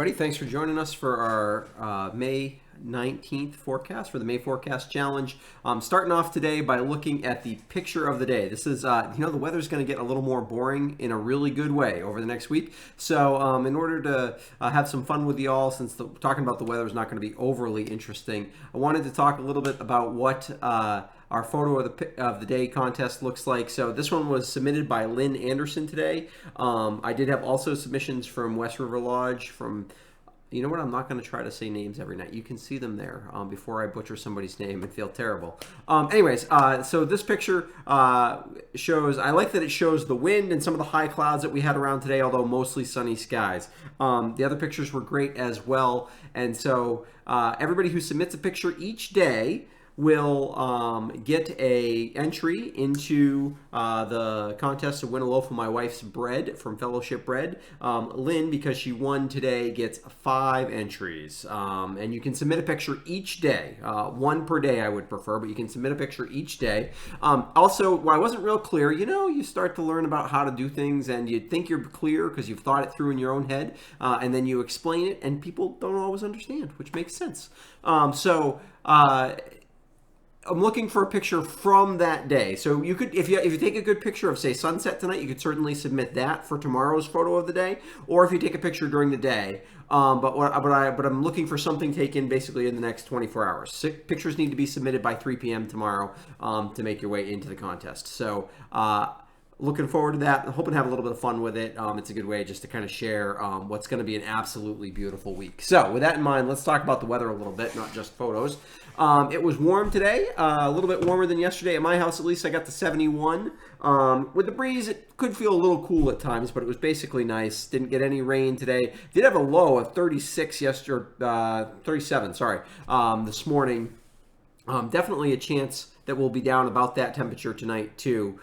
everybody. Thanks for joining us for our May 19th forecast for the May Forecast Challenge. Starting off today by looking at the picture of the day. This is, the weather's going to get a little more boring in a really good way over the next week. So in order to have some fun with you all, since talking about the weather is not going to be overly interesting, I wanted to talk a little bit about what our photo of the day contest looks like. So this one was submitted by Lynn Anderson today. I did have also submissions from West River Lodge, from, you know what, I'm not going to try to say names every night. You can see them there before I butcher somebody's name and feel terrible. So this picture shows, I like that it shows the wind and some of the high clouds that we had around today, although mostly sunny skies. The other pictures were great as well. And so everybody who submits a picture each day will get a entry into the contest to win a loaf of my wife's bread from Fellowship Bread. Lynn, because she won today, gets 5 entries. And you can submit a picture each day. 1 per day I would prefer, but you can submit a picture each day. Also, where I wasn't real clear, you start to learn about how to do things and you think you're clear because you've thought it through in your own head, and then you explain it and people don't always understand, which makes sense. I'm looking for a picture from that day. So you could, if you take a good picture of, say, sunset tonight, you could certainly submit that for tomorrow's photo of the day. Or if you take a picture during the day. But I'm looking for something taken basically in the next 24 hours. Pictures need to be submitted by 3 p.m. tomorrow to make your way into the contest. So looking forward to that. I'm hoping to have a little bit of fun with it. It's a good way just to kind of share what's going to be an absolutely beautiful week. So with that in mind, let's talk about the weather a little bit, not just photos. It was warm today, a little bit warmer than yesterday. At my house, at least, I got to 71. With the breeze, it could feel a little cool at times, but it was basically nice. Didn't get any rain today. Did have a low of 36 yesterday, 37, sorry, this morning. Definitely a chance that we'll be down about that temperature tonight, too.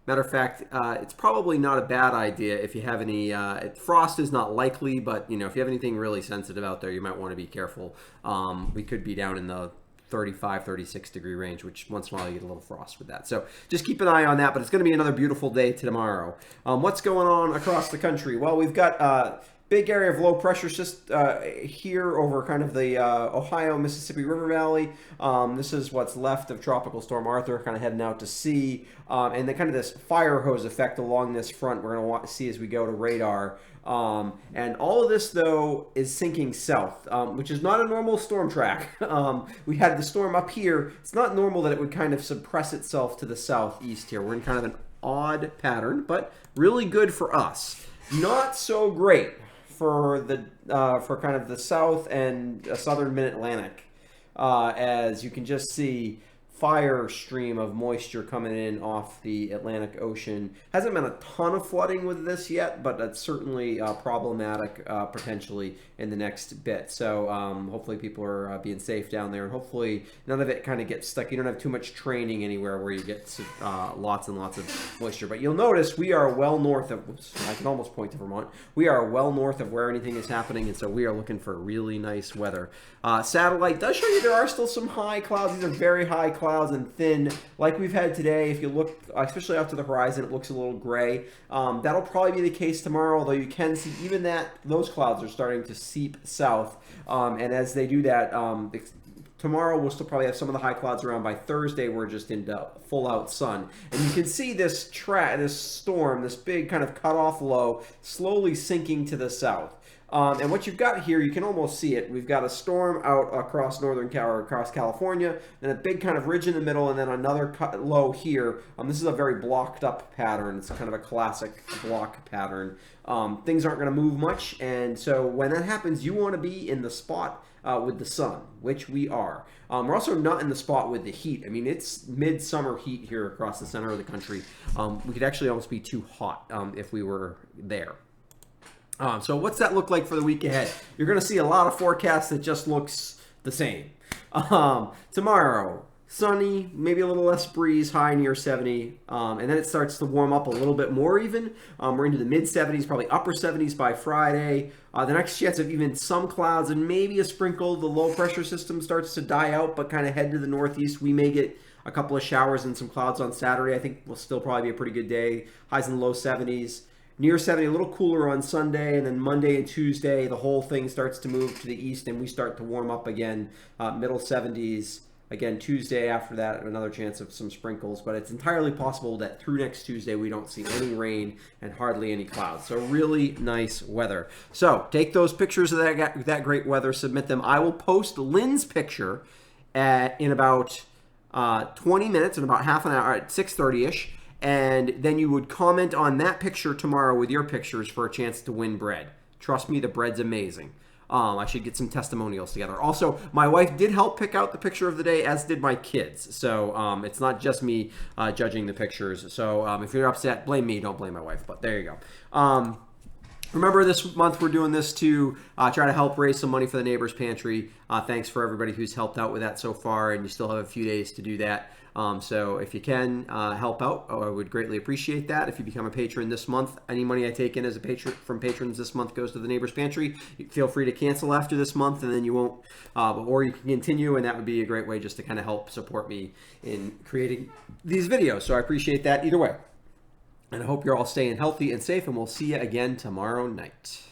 Matter of fact, it's probably not a bad idea if you have any, frost is not likely, but if you have anything really sensitive out there, you might want to be careful. We could be down in the 35, 36 degree range, which once in a while you get a little frost with that. So just keep an eye on that, but it's going to be another beautiful day tomorrow. What's going on across the country? Well, we've got big area of low pressure system here over kind of the Ohio-Mississippi River Valley. This is what's left of Tropical Storm Arthur, kind of heading out to sea. And then kind of this fire hose effect along this front we're going to see as we go to radar. And all of this, though, is sinking south, which is not a normal storm track. We had the storm up here. It's not normal that it would kind of suppress itself to the southeast here. We're in kind of an odd pattern, but really good for us. Not so great for kind of the south and southern mid-Atlantic, as you can just see fire stream of moisture coming in off the Atlantic Ocean. Hasn't been a ton of flooding with this yet, but that's certainly problematic potentially in the next bit. So hopefully people are being safe down there, and hopefully none of it kind of gets stuck. You don't have too much training anywhere where you get lots and lots of moisture. But you'll notice we are well north of, I can almost point to Vermont, we are well north of where anything is happening, and so we are looking for really nice weather. Satellite does show you there are still some high clouds. These are very high clouds and thin, like we've had today. If you look, especially out to the horizon, it looks a little gray. That'll probably be the case tomorrow, although you can see even that those clouds are starting to seep south. And as they do that, tomorrow we'll still probably have some of the high clouds around. By Thursday, we're just into full-out sun. And you can see this storm, this big kind of cut-off low, slowly sinking to the south. And what you've got here, you can almost see it. We've got a storm out across across California, then a big kind of ridge in the middle, and then another low here. This is a very blocked up pattern. It's kind of a classic block pattern. Things aren't going to move much, and so when that happens, you want to be in the spot with the sun, which we are. We're also not in the spot with the heat. I mean, it's midsummer heat here across the center of the country. We could actually almost be too hot if we were there. So what's that look like for the week ahead? You're going to see a lot of forecasts that just looks the same. Tomorrow, sunny, maybe a little less breeze, high near 70, and then it starts to warm up a little bit more even. We're into the mid-70s, probably upper 70s by Friday. The next chance of even some clouds and maybe a sprinkle. The low pressure system starts to die out, but kind of head to the northeast. We may get a couple of showers and some clouds on Saturday. I think will still probably be a pretty good day. Highs in the low 70s. near 70, a little cooler on Sunday, and then Monday and Tuesday, the whole thing starts to move to the east, and we start to warm up again, middle 70s. Again, Tuesday after that, another chance of some sprinkles, but it's entirely possible that through next Tuesday we don't see any rain and hardly any clouds. So really nice weather. So take those pictures of that great weather, submit them. I will post Lynn's picture in about 20 minutes, in about half an hour, at 6:30ish, and then you would comment on that picture tomorrow with your pictures for a chance to win bread. Trust me, the bread's amazing. I should get some testimonials together. Also, my wife did help pick out the picture of the day, as did my kids. So it's not just me judging the pictures. So if you're upset, blame me. Don't blame my wife. But there you go. Remember, this month we're doing this to try to help raise some money for the Neighbors Pantry. Thanks for everybody who's helped out with that so far, and you still have a few days to do that. So if you can help out, I would greatly appreciate that. If you become a patron this month, any money I take in as a patron from patrons this month goes to the Neighbors Pantry. Feel free to cancel after this month, and then you won't, or you can continue, and that would be a great way just to kind of help support me in creating these videos. So I appreciate that either way. And I hope you're all staying healthy and safe, and we'll see you again tomorrow night.